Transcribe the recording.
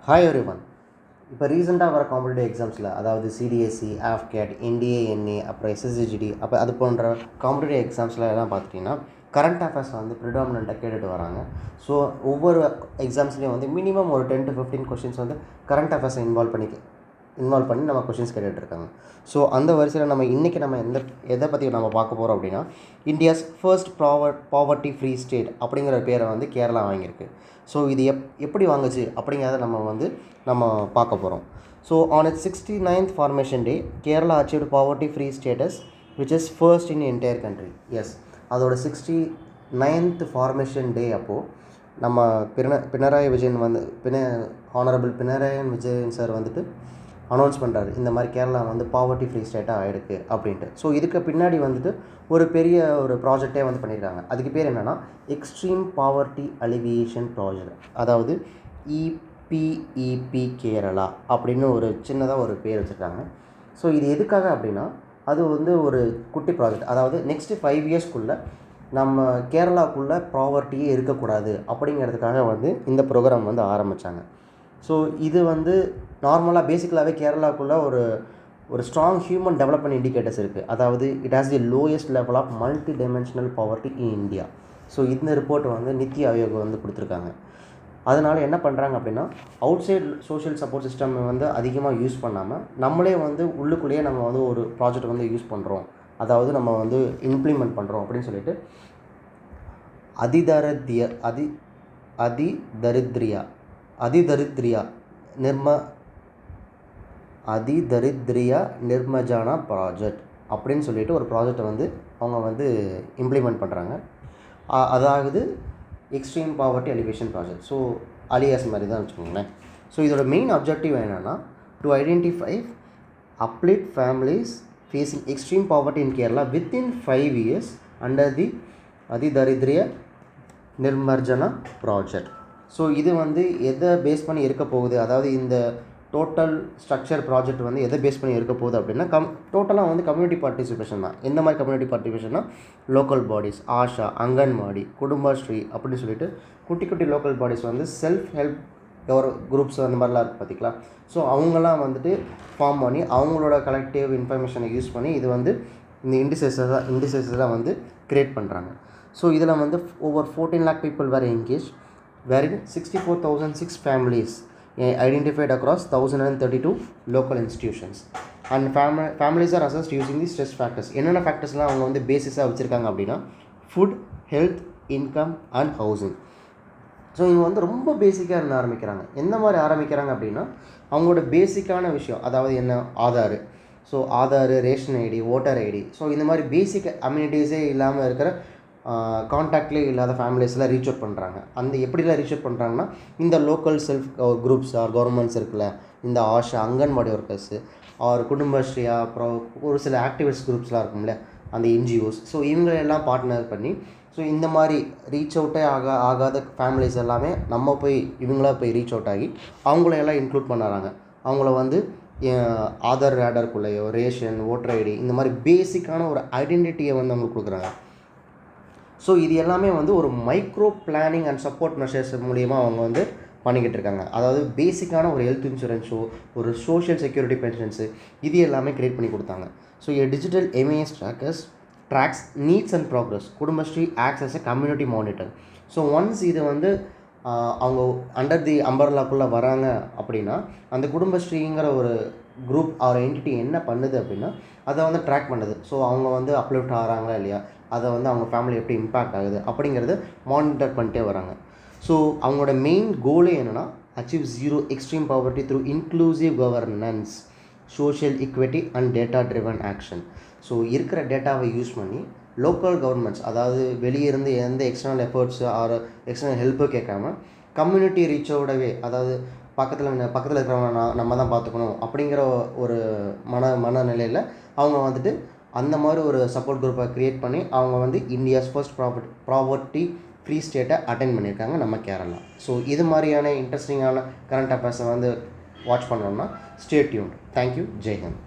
Hi everyone. இப்போ ரீசெண்டாக வர காம்படிட்டிவ் எக்ஸாம்ஸில், அதாவது சிடிஎஸ்சி, ஆஃப்கேட், என்டிஏஎன்ஏ, அப்புறம் எஸ்எஸ்சிஜிடி, அப்போ அது போன்ற காம்படிட்டிவ் எக்ஸாம்ஸில் எல்லாம் பார்த்துட்டிங்கன்னா கரண்ட் அஃபேர்ஸ் வந்து ப்ரிடாமினண்ட்டாக கேட்டுட்டு வராங்க. ஸோ ஒவ்வொரு எக்ஸாம்ஸ்லேயும் வந்து மினிமம் ஒரு 10 to 15 கொஷின்ஸ் வந்து கரண்ட் அஃபேர்ஸை இன்வால்வ் பண்ணி நம்ம கொஷின்ஸ் கேட்டுட்ருக்காங்க. ஸோ அந்த வரிசையில் நம்ம எதை பற்றி நம்ம பார்க்க போகிறோம் அப்படின்னா, India's first poverty free state அப்படிங்கிற பேரை வந்து கேரளா வாங்கியிருக்கு. ஸோ இது எப்படி வாங்குச்சு அப்படிங்கிறத நம்ம பார்க்க போகிறோம். So on it's 69th formation day, Kerala achieved poverty free status which is first in entire country. Yes, அதோட 69th ஃபார்மேஷன் டே அப்போது நம்ம பினராயி விஜயன் ஹானரபிள் பினராயி விஜயன் சார் வந்துட்டு அனௌன்ஸ் பண்ணுறாரு, இந்த மாதிரி கேரளா வந்து பாவர்ட்டி ஃப்ரீ ஸ்டேட்டாக ஆகிருக்கு அப்படின்ட்டு. ஸோ இதுக்கு பின்னாடி வந்துட்டு ஒரு பெரிய ப்ராஜெக்டே வந்து பண்ணியிருக்காங்க. அதுக்கு பேர் என்னென்னா எக்ஸ்ட்ரீம் பாவர்ட்டி அலிவியேஷன் ப்ராஜெக்ட், அதாவது இபிஇபி கேரளா அப்படின்னு ஒரு சின்னதாக ஒரு பேர் வச்சுருக்காங்க. ஸோ இது எதுக்காக அப்படின்னா, அது வந்து ஒரு குட்டி ப்ராஜெக்ட், அதாவது நெக்ஸ்ட்டு 5 இயர்ஸ்க்குள்ளே நம்ம கேரளாவுக்குள்ளே பாவர்ட்டியே இருக்கக்கூடாது அப்படிங்கிறதுக்காக வந்து இந்த ப்ரோக்ராம் வந்து ஆரம்பித்தாங்க. ஸோ இது வந்து நார்மலாக பேசிக்கலாகவே கேரளாவுக்குள்ளே ஒரு ஸ்ட்ராங் ஹியூமன் டெவலப்மெண்ட் இண்டிகேட்டர்ஸ் இருக்குது. அதாவது it has the lowest level of multi dimensional poverty in India. So இந்த ரிப்போர்ட் வந்து நித்தி ஆயோக் வந்து கொடுத்துருக்காங்க. அதனால் என்ன பண்ணுறாங்க அப்படின்னா, outside social support system வந்து அதிகமாக யூஸ் பண்ணாமல் நம்மளே வந்து உள்ளுக்குள்ளேயே நம்ம வந்து ஒரு ப்ராஜெக்ட் வந்து யூஸ் பண்ணுறோம், அதாவது நம்ம வந்து இம்ப்ளிமெண்ட் பண்ணுறோம் அப்படின்னு சொல்லிட்டு அதிதரித்ரியா நிர்மஜானா ப்ராஜெக்ட் அப்படின்னு சொல்லிட்டு ஒரு ப்ராஜெக்டை வந்து அவங்க வந்து இம்ப்ளிமெண்ட் பண்ணுறாங்க. அதாவது extreme poverty alleviation project. So alias மாதிரி தான் வச்சுக்கோங்களேன். ஸோ இதோட மெயின் அப்ஜெக்டிவ் என்னென்னா, to identify uplift families facing extreme poverty in Kerala within 5 years under the Athidaridrya Nirmarjana project. So இது வந்து எதை பேஸ் பண்ணி இருக்க போகுது, அதாவது இந்த டோட்டல் ஸ்ட்ரக்சர் ப்ராஜெக்ட் வந்து எதை பேஸ் பண்ணி இருக்க போகுது அப்படின்னா, டோட்டலாக வந்து கம்யூனிட்டி பார்ட்டிசிபேஷன் தான். எந்த மாதிரி கம்யூனிட்டி பார்ட்டிசிபேஷன்னா, local bodies, ASHA, anganwadi, Kudumbashree அப்படின்னு சொல்லிட்டு குட்டி குட்டி லோக்கல் பாடிஸ் வந்து செல்ஃப் ஹெல்ப் குரூப்ஸ் அந்த மாதிரிலாம் இருக்குது பார்த்திங்களா. ஸோ அவங்களாம் வந்துட்டு ஃபார்ம் பண்ணி அவங்களோட கலெக்டிவ் இன்ஃபர்மேஷனை யூஸ் பண்ணி இது வந்து இந்த இண்டிசைஸெல்லாம் வந்து க்ரியேட் பண்ணுறாங்க. ஸோ இதில் வந்து over 14 lakh people were engaged, wherein 64,006 families identified across 1,032 local institutions. And families are assessed using the stress factors. என்னென்ன ஃபேக்டர்ஸ்லாம் அவங்க வந்து பேசிஸாக வச்சுருக்காங்க அப்படின்னா, food, health, income and housing. So இவங்க வந்து ரொம்ப பேசிக்காக இருந்து ஆரம்பிக்கிறாங்க. எந்த மாதிரி ஆரம்பிக்கிறாங்க அப்படின்னா, அவங்களோட பேசிக்கான விஷயம், அதாவது என்ன, Aadhaar. So Aadhaar, ration ID, voter ID, so இந்த மாதிரி பேசிக் அம்யூனிட்டிஸே இல்லாமல் இருக்கிற கான்டாக்ட்லேயே இல்லாத ஃபேமிலிஸ்லாம் ரீச் அவுட் பண்ணுறாங்க. அந்த எப்படிலாம் ரீச் அவுட் பண்ணுறாங்கன்னா, இந்த local self groups or governments இருக்குல்ல, இந்த ஆஷா, அங்கன்வாடி ஒர்க்கர்ஸு ஆர் குடும்பஸ்ரீயா, அப்புறம் ஒரு சில ஆக்டிவிஸ்ட் குரூப்ஸ்லாம் இருக்கும்ல, அந்த என்ஜிஓஸ். ஸோ இவங்களெல்லாம் பார்ட்னர் பண்ணி, ஸோ இந்த மாதிரி ரீச் அவுட்டே ஆகாத ஃபேமிலிஸ் எல்லாமே இவங்களா போய் ரீச் அவுட் ஆகி அவங்களையெல்லாம் இன்க்ளூட் பண்ணுறாங்க. அவங்கள வந்து ஆதார் ரேடருக்குள்ளேயோ, ரேஷன், ஓட்டர் ஐடி, இந்த மாதிரி பேசிக்கான ஒரு ஐடென்டிட்டியை வந்து அவங்களுக்கு கொடுக்குறாங்க. ஸோ இது எல்லாமே வந்து ஒரு micro planning and support measures மூலியமாக அவங்க வந்து பண்ணிக்கிட்டு இருக்காங்க. அதாவது பேசிக்கான ஒரு ஹெல்த் இன்சூரன்ஸோ, ஒரு சோஷியல் செக்யூரிட்டி பென்ஷன்ஸு, இது எல்லாமே க்ரியேட் பண்ணி கொடுத்தாங்க. So digital MAS tracks needs and progress. Kudumbashree acts as a community monitor. So once இது வந்து அவங்க அண்டர் தி அம்பர்லாக்குள்ளே வராங்க அப்படின்னா, அந்த குடும்பஸ்ரீங்கிற ஒரு குரூப் ஆர் என்டிட்டி என்ன பண்ணுது அப்படின்னா, அதை வந்து ட்ராக் பண்ணுது. ஸோ அவங்க வந்து அப்லிஃப்ட் ஆகிறாங்களா இல்லையா, அதை வந்து அவங்க ஃபேமிலி எப்படி இம்பேக்ட் ஆகுது அப்படிங்கிறத மானிட்டர் பண்ணிட்டே வராங்க. ஸோ அவங்களோட மெயின் கோலே என்னென்னா, achieve zero extreme poverty through inclusive governance, social equity and data driven action. So இருக்கிற டேட்டாவை யூஸ் பண்ணி லோக்கல் கவர்மெண்ட்ஸ், அதாவது வெளியே இருந்து எந்த எக்ஸ்டர்னல் எஃபர்ட்ஸு ஆர் எக்ஸ்டர்னல் ஹெல்ப்போ கேட்காம கம்யூனிட்டி ரீச்சோடவே, அதாவது பக்கத்தில் இருக்கிறவங்க நம்ம தான் பார்த்துக்கணும் அப்படிங்கிற ஒரு மனநிலையில் அவங்க வந்துட்டு அந்த மாதிரி ஒரு சப்போர்ட் குரூப்பை க்ரியேட் பண்ணி அவங்க வந்து இந்தியாஸ் ஃபர்ஸ்ட் பாவர்ட்டி ஃப்ரீ ஸ்டேட்டை அட்டெண்ட் பண்ணியிருக்காங்க நம்ம கேரளா. ஸோ இது மாதிரியான இன்ட்ரெஸ்டிங்கான கரண்ட் அஃபேர்ஸை வந்து வாட்ச் பண்ணோம்னா stay tuned. Thank you. Jai Hind.